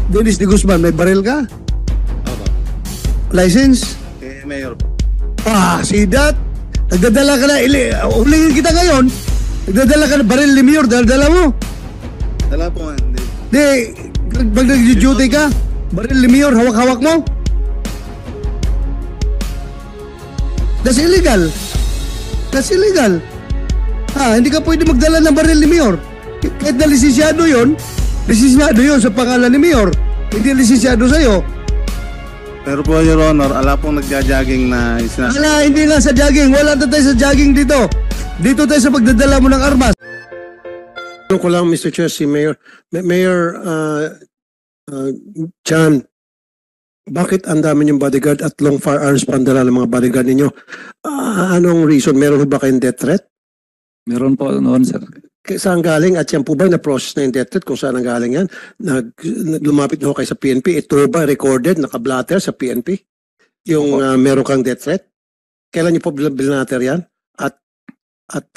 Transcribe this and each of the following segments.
Dennis de Guzman, may baril ka? Opo. License? Mayor po. See that? Nagdadala ka na, ulihin kita ngayon, nagdadala ka na baril ni Mayor, dala mo. Dala po, hindi. Di, pag nag-duty ka, baril ni Mayor, hawak-hawak mo. That's illegal. That's illegal. Hindi ka pwede magdala ng baril ni Mayor. Kahit na lisensyado yun sa pangalan ni Mayor. Hindi lisensyado sa'yo. Pero po, Your Honor, ala pong nagja-jogging na sinasabi. Hindi nga sa jogging. Wala na tayo sa jogging dito. Dito tayo sa pagdadala mo ng armas. Ano ko lang, Mr. Chair, si Mayor. Mayor John, bakit ang dami niyong bodyguard at long firearms pandala ng mga bodyguard ninyo? Anong reason? Meron ba kayong death threat? Meron po noon, sir. Saan galing? At yan po ba na-process na yung death threat? Kung saan ang galing yan? Lumapit na ho kayo sa PNP. Ito ba recorded, nakablatter sa PNP? Yung meron kang death threat? Kailan niyo po bilnater yan? At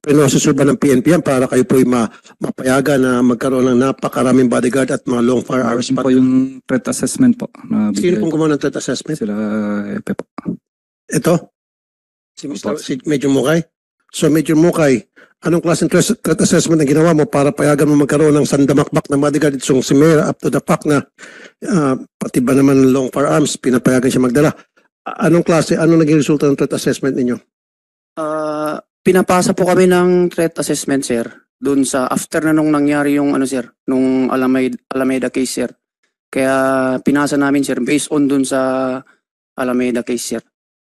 prinoseso ba ng PNP yan para kayo po'y mapayagan na magkaroon ng napakaraming bodyguard at mga long firearms? Meron po yung threat assessment po. Sino pong gumawa ng threat assessment? Sila Epe po. Ito? Si Major Mukay? So Major Mukay, anong klaseng threat assessment ang ginawa mo para payagan mo magkaroon ng sandamakbak na bodyguard itong si Mayor up to the fact na pati ba naman long firearms, pinapayagan siya magdala? Anong naging resulta ng threat assessment ninyo? Pinapasa po kami ng threat assessment, sir. Doon sa after na nung nangyari yung sir, nung Alameda case, sir. Kaya pinasa namin, sir, based on doon sa Alameda case, sir.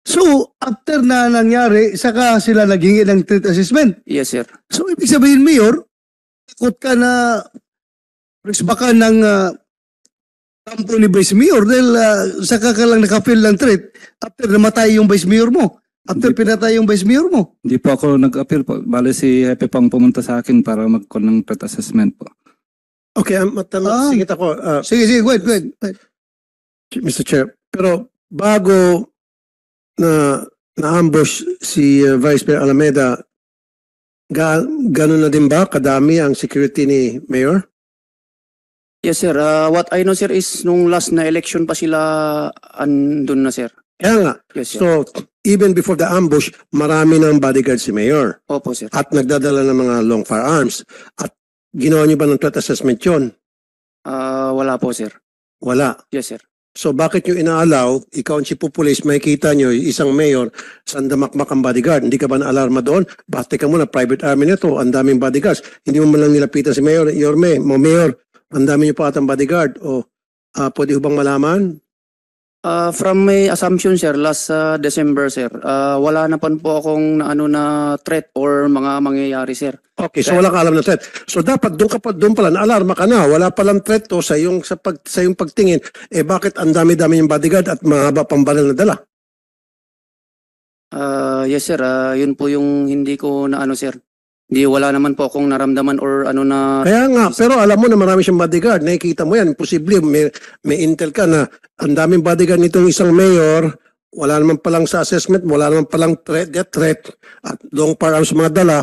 So, after na nangyari, saka sila naghingi ng threat assessment? Yes, sir. So, ibig sabihin, Mayor, takot ka na baka ng kampo ni Vice Mayor dahil saka ka lang nakafeel ng threat after namatay yung Vice Mayor mo. After pinatay yung Vice Mayor mo. Hindi po ako nag-appeal po. Bale si Epe pang pumunta sa akin para mag-call ng threat assessment po. Okay, sige ako. Sige, wait. Mr. Chair, pero bago na-ambush si Vice Mayor Alameda, gano'n na din ba kadami ang security ni Mayor? Yes, sir. What I know, sir, is nung last na election pa sila andun na, sir. Kaya nga. Yes, sir. So, even before the ambush, marami ng bodyguard si Mayor. Opo, sir. At nagdadala ng mga long firearms. At ginawa niyo ba ng threat assessment yun? Wala po, sir. Wala. Yes, sir. So bakit nyo inaalaw, ikaw ang chief of police, makikita nyo isang mayor, sandamakmak ang bodyguard. Hindi ka ba na-alarma doon? Basta ka muna, private army nito, ang daming bodyguards. Hindi mo man lang nilapitan si Mayor, Mayor, ang dami nyo pa atang bodyguard. O pwede ho bang malaman? From my assumption, sir, last December, sir, wala na po akong na threat or mga mangyayari, sir. Okay, so wala ka alam na threat. So dapat doon pala na-alarma ka na. Wala palang threat to sa iyong pagtingin. Bakit ang dami-dami yung bodyguard at mahaba pang baril na dala? Yes, sir. Yun po yung hindi ko sir. Wala naman po akong naramdaman or na... Kaya nga, pero alam mo na marami siyang bodyguard. Nakikita mo yan. Imposible, may intel ka na ang daming bodyguard nitong isang mayor. Wala naman palang sa assessment, wala naman palang death threat at long firearms mga dala.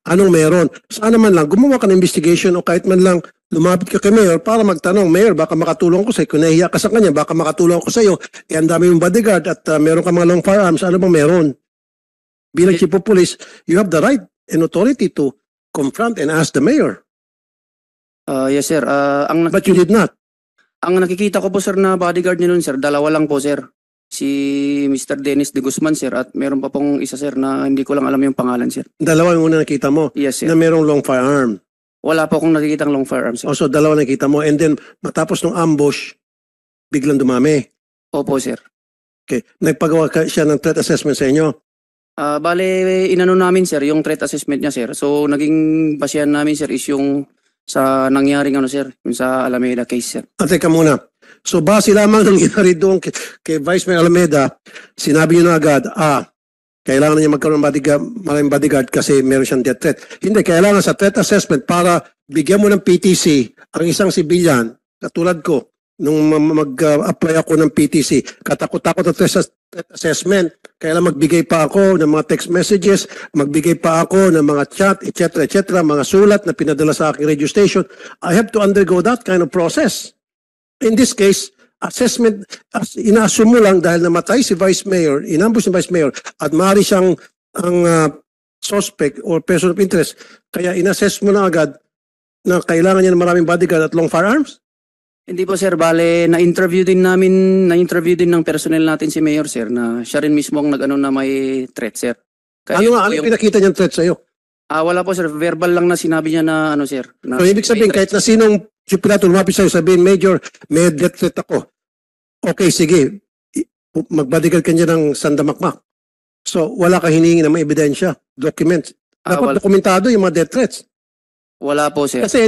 Anong meron? Sana man lang, gumawa ka ng investigation o kahit man lang lumapit ka kay Mayor para magtanong, Mayor, baka makatulong ko sa iyo. Kung nahihiya ka sa kanya, baka makatulong ko sa iyo. Ang dami yung bodyguard at meron ka mga long firearms. Ano bang meron? Bilang chief of police, you have the right and authority to confront and ask the Mayor. Yes, sir. But you did not. Ang nakikita ko po, sir, na bodyguard niya nun, sir, dalawa lang po, sir. Si Mr. Dennis de Guzman, sir, at meron pa pong isa, sir, na hindi ko lang alam yung pangalan, sir. Dalawa yung una nakita mo? Yes, sir. Na merong long firearm? Wala po akong nakikitang long firearm, sir. So dalawa nakita mo and then matapos ng ambush, biglang dumami? Opo, sir. Okay. Nagpagawa siya ng threat assessment sa inyo? Bale, inano namin, sir, yung threat assessment niya, sir. So, naging basihan namin, sir, is yung sa nangyaring sir, yung sa Alameda case, sir. Teka muna. So, base lamang ng nangyari doon kay Vice Mayor Alameda, sinabi niyo na agad, kailangan niya magkaroon ng maraming bodyguard kasi meron siyang death threat. Hindi, kailangan sa threat assessment para bigyan mo ng PTC ang isang sibilyan, katulad ko, nung mag-apply ako ng PTC, katakot-takot ang threat assessment. Kailangan magbigay pa ako ng mga text messages, magbigay pa ako ng mga chat, etc., mga sulat na pinadala sa aking radio station. I have to undergo that kind of process. In this case, assessment, ina-assume mo lang dahil namatay si Vice Mayor, inambush ni Vice Mayor, at maaari siyang ang suspect or person of interest, kaya inassess mo na agad na kailangan niya ng maraming bodyguard at long firearms? Hindi po sir, bale na-interview din ng personnel natin si Mayor sir na siya rin mismo ang nag-ano na may threat sir. Kaya Ano nga, po ano yung- pinakita niyang threat sa'yo? wala po sir, verbal lang na sinabi niya na ano sir. Na So, ibig sabihin, kahit na sinong sipirato lumapit sa'yo, sabihin, Major, may death threat ako. Okay, sige. Mag-bodyguard ka niya ng sandamakmak. So, wala kang hiningi ng mga ebidensya, documents. Dapat wala. dokumentado yung mga death threats. Wala po sir. Kasi,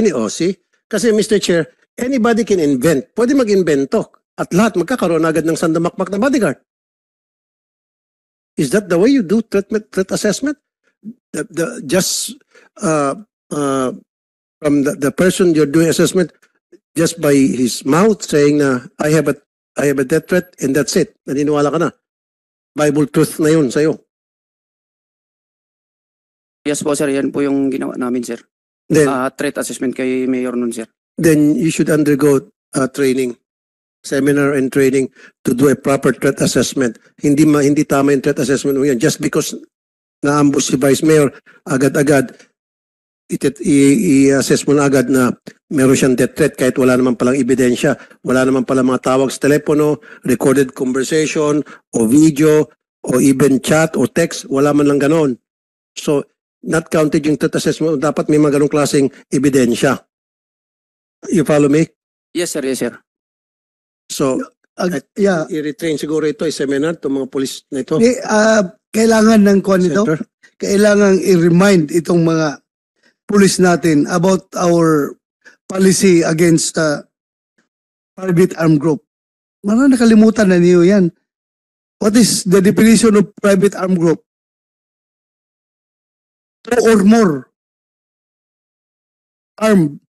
kasi Mr. Chair, anybody can invent. Pwede mag-invento. At lahat magkakaroon agad ng sandamakmak na bodyguard. Is that the way you do threat assessment? Just from the person you're doing assessment, just by his mouth saying na I have a death threat and that's it. Naniniwala ka na. Bible truth na yun sa'yo. Yes po sir, yan po yung ginawa namin sir. Then, Threat assessment kay Mayor nun sir. then you should undergo training, seminar and training to do a proper threat assessment. Hindi tama yung threat assessment mo yan. Just because na-ambush si Vice Mayor, agad-agad, i-assess mo na agad na meron siyang death threat kahit wala naman palang ebidensya, wala naman palang mga tawag sa telepono, recorded conversation, o video, o even chat, o text, wala man lang ganon. So, not counted yung threat assessment, dapat may mga ganong klaseng ebidensya. You follow me? Yes sir, yes sir. So, Yeah. i-retrain siguro ito, seminar, itong mga polis na ito. Kailangan ng kwan ito. Senator? Kailangan i-remind itong mga pulis natin about our policy against private armed group. Marang nakalimutan na niyo yan. What is the definition of private armed group? Two or more armed.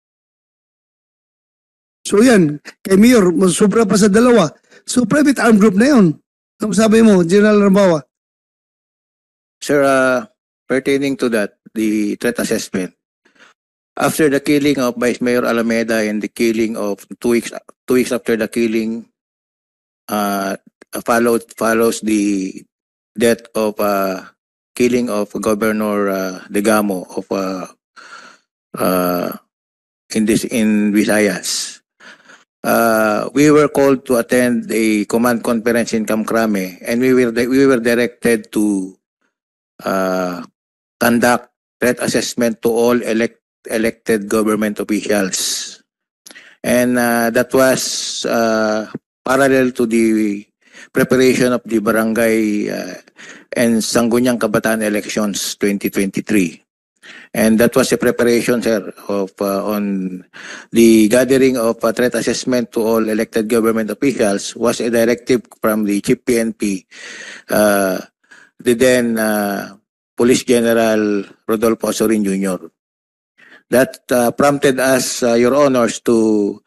So yan, kay Mayor, sobra pa sa dalawa. So private armed group na yun. Ano sabi mo, General Rambawa? Sir, pertaining to that, the threat assessment, after the killing of Vice Mayor Alameda and the killing of 2 weeks after the killing, follows the death of killing of Governor Degamo of in Visayas. We were called to attend a command conference in Kamkrame, and we were directed to conduct threat assessment to all elected government officials, and that was parallel to the preparation of the barangay and Sangguniang Kabataan elections 2023. And that was a preparation, sir, of on the gathering of threat assessment to all elected government officials was a directive from the Chief PNP, the then Police General Rodolfo Osorin Jr. That prompted us, Your Honors, to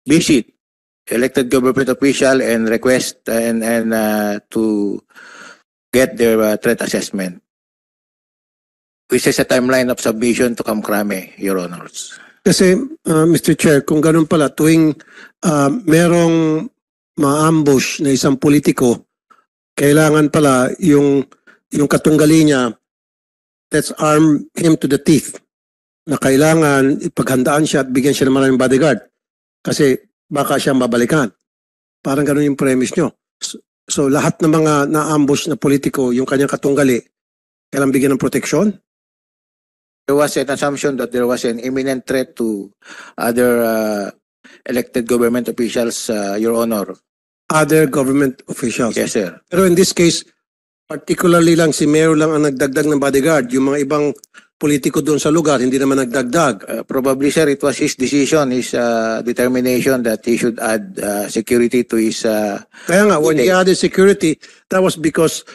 visit elected government official and request and to get their threat assessment, which is a timeline of submission to Kamkrame, Your Honors. Kasi, Mr. Chair, kung ganun pala, tuwing merong ma-ambush na isang politiko, kailangan pala yung katunggali niya, let's arm him to the teeth, na kailangan ipaghandaan siya at bigyan siya ng maraming bodyguard. Kasi baka siyang babalikan. Parang ganun yung premise nyo. So lahat ng mga na-ambush na politiko, yung kanyang katunggali, kailangan bigyan ng proteksyon? There was an assumption that there was an imminent threat to other elected government officials, Your Honor. Other government officials. Yes, sir. Pero in this case, particularly lang si Mayor lang ang nagdagdag ng bodyguard. Yung mga ibang politiko doon sa lugar, hindi naman nagdagdag. Probably, sir, it was his decision, his determination that he should add security to his... Kaya nga, when he added security, that was because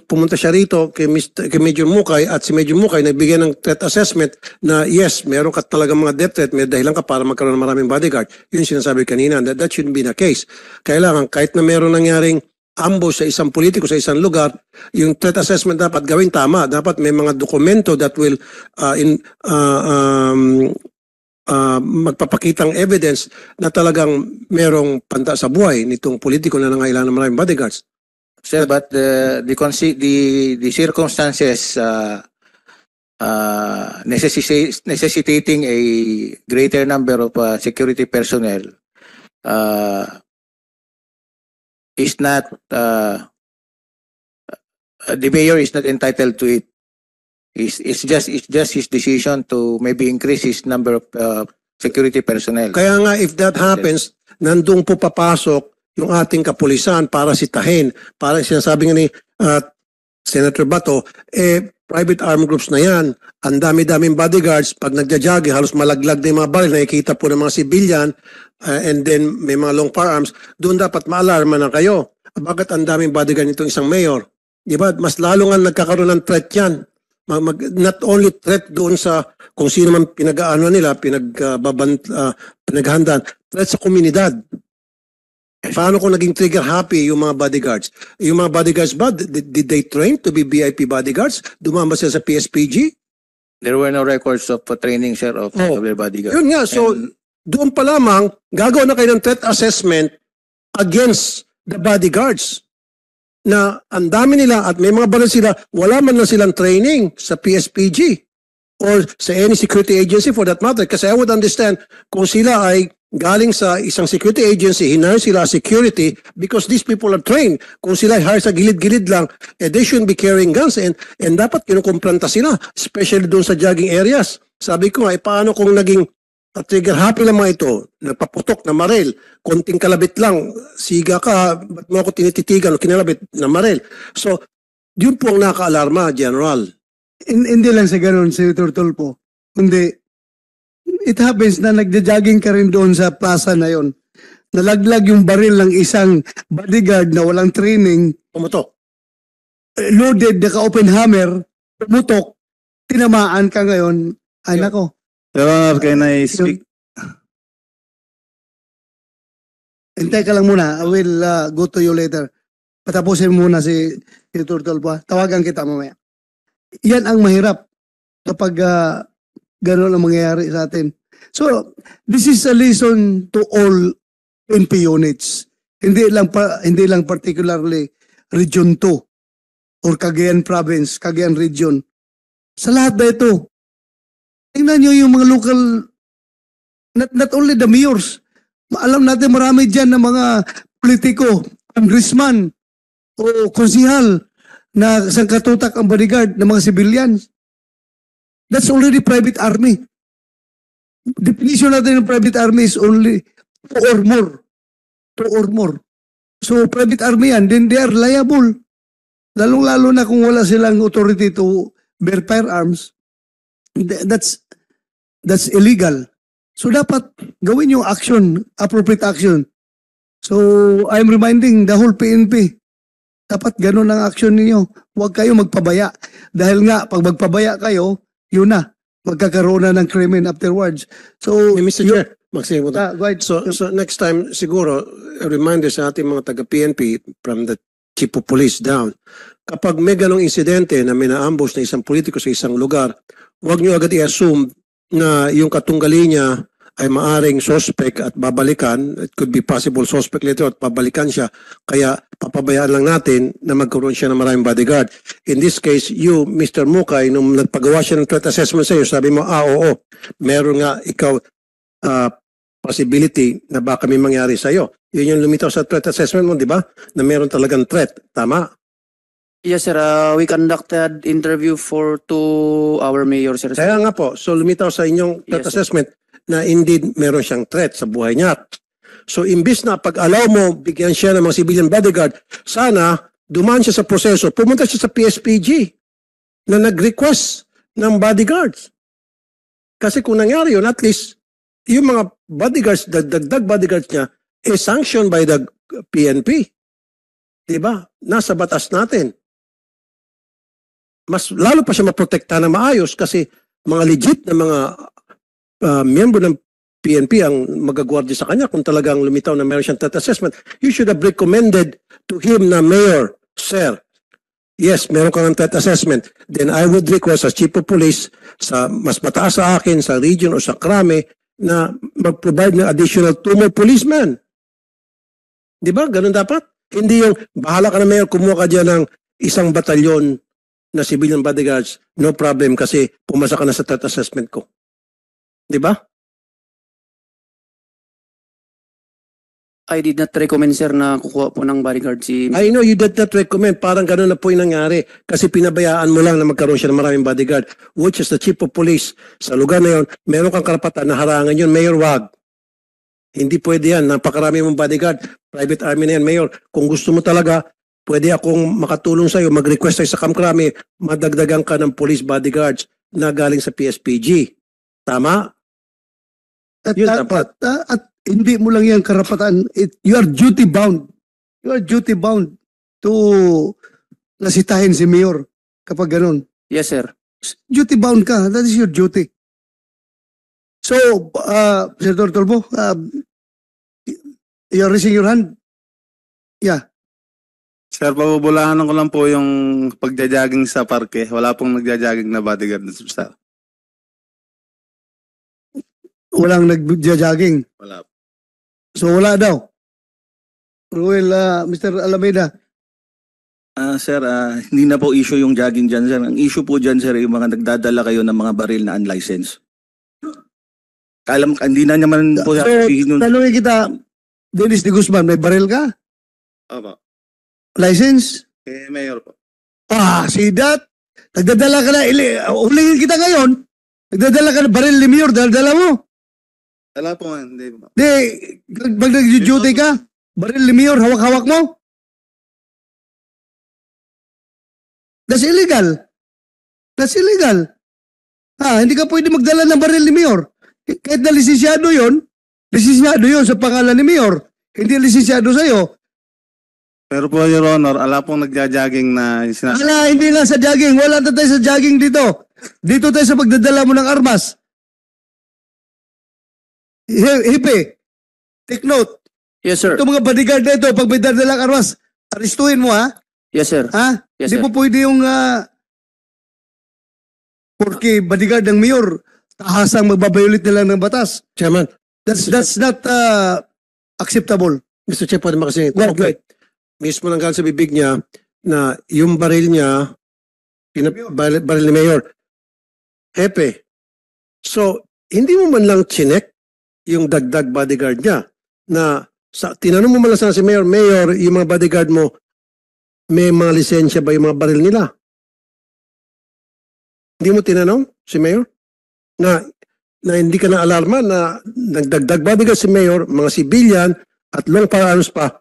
pumunta siya rito kay Major Mukay at si Major Mukay nagbigay ng threat assessment na yes, meron ka talaga mga death threat, may dahilan ka para magkaroon ng maraming bodyguard. Yun sinasabi kanina, that shouldn't be the case. Kailangan, kahit na meron nangyaring ambush sa isang politiko sa isang lugar, yung threat assessment dapat gawin tama. Dapat may mga dokumento that will magpapakitang evidence na talagang merong panta sa buhay nitong politiko na nangailangan ng maraming bodyguards. Sir, but the circumstances necessitating a greater number of security personnel is not the mayor is not entitled to it. It's just his decision to maybe increase his number of security personnel. Kaya nga, if that happens, nandun po papasok yung ating kapulisan para sitahin. Para sinasabi nga ni Senator Bato, private armed groups na yan. Ang dami-daming bodyguards. Pag nagja-jogging, halos malaglag na yung mga baril. Nakikita po ng mga civilian and then may mga long firearms. Doon dapat maalarma na kayo. Bakit ang daming bodyguard nitong isang mayor? Diba? Mas lalo nga nagkakaroon ng threat yan. Not only threat doon sa kung sino man pinag-aano nila, pinaghandaan, threat sa komunidad. Paano kung naging trigger happy yung mga bodyguards? Yung mga bodyguards ba, did they train to be VIP bodyguards? Dumama sila sa PSPG? There were no records of training, sir, of their bodyguard. Yun nga, so doon pa lamang, gagawa na kayo ng threat assessment against the bodyguards. Na ang dami nila at may mga baril sila, wala man na silang training sa PSPG or sa any security agency for that matter. Kasi I would understand kung sila ay galing sa isang security agency, hinire sila security because these people are trained. Kung sila ay hire sa gilid-gilid lang, they shouldn't be carrying guns and dapat kinukumplanta sila, especially doon sa jogging areas. Sabi ko nga, paano kung naging trigger happy lang mga ito, nagpaputok na maril, konting kalabit lang, siga ka, ba't mo ako tinititigan o kinalabit na maril? So, yun po ang nakaalarma, General. Hindi lang sa ganun, Senator Tulfo. Kundi, it happens na nagja-jogging ka rin doon sa plaza na yon. Nalaglag yung baril ng isang bodyguard na walang training. Pumutok. Loaded, naka-open hammer, pumutok, tinamaan ka ngayon. Ay, nako. Your Honor, can I speak? Hintay ka lang muna. I will go to you later. Patapusin muna si Senator Tulfo. Tawagan kita mamaya. Yan ang mahirap kapag gano'n ang mangyayari sa atin. So, this is a lesson to all NP units. Hindi lang particularly Region 2 or Cagayan Province, Cagayan Region. Sa lahat na ito, tingnan nyo yung mga local, not only the mayors, alam natin marami dyan na mga politiko, congressman, o konsihal na sangkatutak ang bodyguard ng mga civilians. That's already private army. Definition natin ng private army is only 2 or more. 2 or more. So private army yan, then they are liable. Lalong-lalo na kung wala silang authority to bear firearms. That's illegal. So dapat gawin yung action, appropriate action. So I'm reminding the whole PNP, dapat ganun ang action ninyo. Huwag kayo magpabaya. Dahil nga, pag magpabaya kayo, yun na, magkakaroon na ng krimen afterwards. So, Mr. Chair, magsabi mo. go ahead. So next time, siguro, a reminder sa ating mga taga-PNP from the chief of police down, kapag may ganong insidente na may na-ambush na isang politiko sa isang lugar, huwag nyo agad i-assume na yung katunggali niya ay maaring suspect at babalikan. It could be possible suspect later at babalikan siya. Kaya papabayaan lang natin na magkaroon siya ng maraming bodyguard. In this case, you, Mr. Mukay, nung nagpagawa siya ng threat assessment sa iyo, sabi mo, oo, meron nga ikaw possibility na baka may mangyari sa iyo. Yun yung lumitaw sa threat assessment mo, di ba? Na meron talagang threat. Tama? Yes, sir. We conducted interview to our mayor, sir. Kaya nga po, so lumitaw sa inyong threat Yes, sir. assessment na indeed meron siyang threat sa buhay niya. So imbis na pag-allow mo, bigyan siya ng mga civilian bodyguard, sana dumaan siya sa proseso, pumunta siya sa PSPG na nag-request ng bodyguards. Kasi kung nangyari yun, at least yung mga bodyguards, dagdag bodyguards niya, is sanctioned by the PNP. Diba? Nasa batas natin. Mas lalo pa siya maprotekta na maayos kasi mga legit na mga miyembro ng PNP ang magagwardya sa kanya kung talagang lumitaw na meron siyang threat assessment. You should have recommended to him na, Mayor, Sir, yes, meron kang threat assessment. Then I would request as Chief of Police sa mas mataas sa akin, sa region o sa krame, na mag-provide ng additional 2 more policemen. Di ba? Ganun dapat. Hindi yung bahala ka na mayor, kumuha ka dyan ng isang batalyon na civilian bodyguards. No problem kasi pumasa ka na sa threat assessment ko. Di ba? I did not recommend, sir, na kukuha po ng bodyguard si... I know you did not recommend. Parang ganun na po yung nangyari. Kasi pinabayaan mo lang na magkaroon siya ng maraming bodyguard. Which is the chief of police. Sa lugar na yun, meron kang karapatan na harangan yun. Mayor, wag. Hindi pwede yan. Napakarami mong bodyguard. Private army na yan, Mayor. Kung gusto mo talaga, pwede akong makatulong sa'yo. Mag-request tayo sa Kamkrami. Madagdagan ka ng police bodyguards na galing sa PSPG. Tama? Yun dapat. At hindi mo lang yan karapatan. You are duty bound. You are duty bound to lasitahin si Mayor kapag ganun. Yes, sir. Duty bound ka. That is your duty. So, Senator Tolbo, you're raising your hand? Yeah. Sir, pabubulahanan ko lang po yung pagja-jogging sa parke. Wala pong nagja-jogging na bodyguard na sir. Walang nagja-jogging. Wala po. So, wala daw. Well, Mr. Alameda, Sir, hindi na po issue yung jogging dyan, sir. Ang issue po dyan, sir, yung mga nagdadala kayo ng mga baril na unlicensed. Alam, hindi na naman po so, sabihin nun. tanongin kita, Dennis de Guzman, may baril ka? Opo. License? Eh, Mayor po. See that? Nagdadala ka na, ulingin kita ngayon, nagdadala ka na baril ni Mayor, dala mo. Wala po, hindi po. Di, pag nag-duty ka, baril ni Mayor, hawak-hawak mo. That's illegal. That's illegal. Hindi ka pwede magdala ng baril ni Mayor. Kahit na lisensyado yun sa pangalan ni Mayor. Hindi lisensyado sa'yo. Pero po, Your Honor, ala pong nagja-jogging na Hindi nga sa jogging. Wala na tayo sa jogging dito. Dito tayo sa pagdadala mo ng armas. Hipe, take note. Yes, sir. Ito mga bodyguard na ito, pag may dadalang armas, aristuhin mo, ha? Yes, sir. Ha? Yes, Hindi sir. po pwede yung porque bodyguard ng mayor, tahasang magbabayulit nila ng batas. Chairman, That's not acceptable. Mr. Chair, pwede makasingit. Go Okay. Mismo lang galing sa bibig niya na yung baril niya, baril ni Mayor, Hepe. So, hindi mo man lang chinek yung dagdag bodyguard niya na tinanong mo man lang sana si Mayor, Mayor, yung mga bodyguard mo, may mga lisensya ba yung mga baril nila? Hindi mo tinanong si Mayor? Na hindi ka na alarma na nagdagdag bodyguard si Mayor, mga civilian at long paranos pa,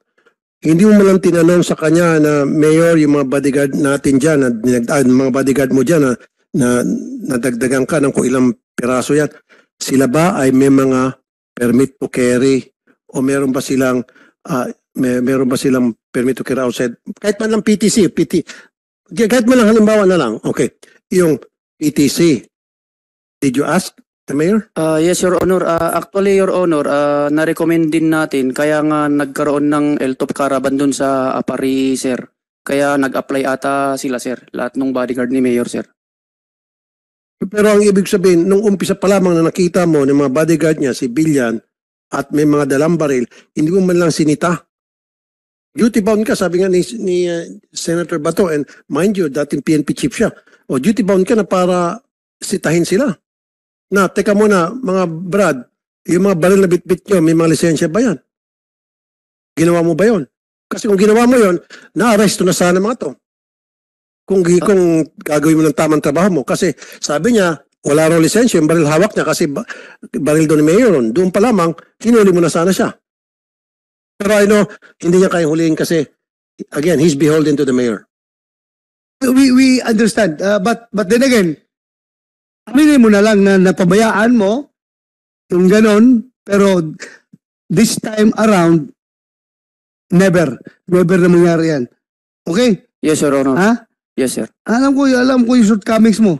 hindi mo man lang tinanong sa kanya na Mayor, yung mga bodyguard natin dyan, mga bodyguard mo dyan na nadagdagan ka ng kung ilang piraso yan, sila ba ay may mga permit to carry o meron ba silang permit to carry outside? Kahit man lang PTC, kahit man lang halimbawa na lang, okay, yung PTC, did you ask the Mayor? Yes, Your Honor. Actually, Your Honor, na-recommend din natin kaya nga nagkaroon ng LTOP caravan dun sa Apari, sir. Kaya nag-apply ata sila, sir. Lahat ng bodyguard ni Mayor, sir. Pero ang ibig sabihin, nung umpisa pa lamang na nakita mo ng mga bodyguard niya, civilian, at may mga dalang baril, hindi mo man lang sinita. Duty bound ka, sabi nga ni Senator Bato, and mind you, dating PNP chief siya. O duty bound ka na para sitahin sila. Na, teka muna, mga Brad, yung mga baril na bitbit nyo, may mga lisensya ba yan? Ginawa mo ba yon? Kasi kung ginawa mo yon, na-arresto na sana mga to. Kung gagawin mo ng tamang trabaho mo. Kasi sabi niya, wala raw lisensya, yung baril hawak niya kasi baril doon ni Mayor. Doon pa lamang, hinuli mo na sana siya. Pero I know, hindi niya kayang huliin kasi, again, he's beholden to the Mayor. We understand. But then again, aminin mo na lang na napabayaan mo yung ganon, pero this time around, never na mangyari yan. Okay? Yes, Your Honor. Ha? Yes, sir. Alam ko yung shortcomings mo.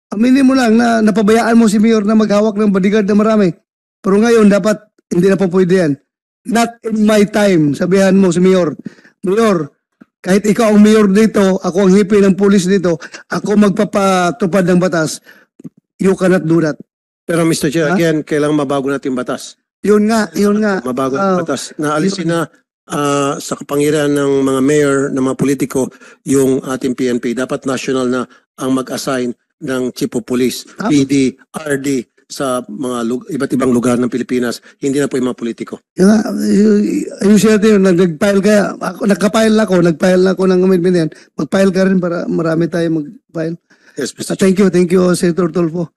Aminin mo lang na napabayaan mo si Mayor na maghawak ng bodyguard na marami. Pero ngayon, dapat hindi na po pwede yan. Not in my time, sabihan mo si Mayor. Mayor, kahit ikaw ang Mayor dito, ako ang hipi ng pulis dito, ako magpapatupad ng batas, you cannot do that. Pero Mr. Chair, Ha? again, kailangan mabago natin yung batas. Yun nga. Mabago ang batas. Naalisin na sa kapangyarihan ng mga mayor, ng mga politiko, yung ating PNP. Dapat national na ang mag-assign ng chief of police, PD, RD, sa mga iba't ibang lugar ng Pilipinas. Hindi na po yung mga politiko. Yun nga, yung Senator, nag-file kaya, nagka-file ako ng amendment yan. Mag-file ka rin para marami tayo mag-file. Yes, Mr. Thank you, Senator Tulfo.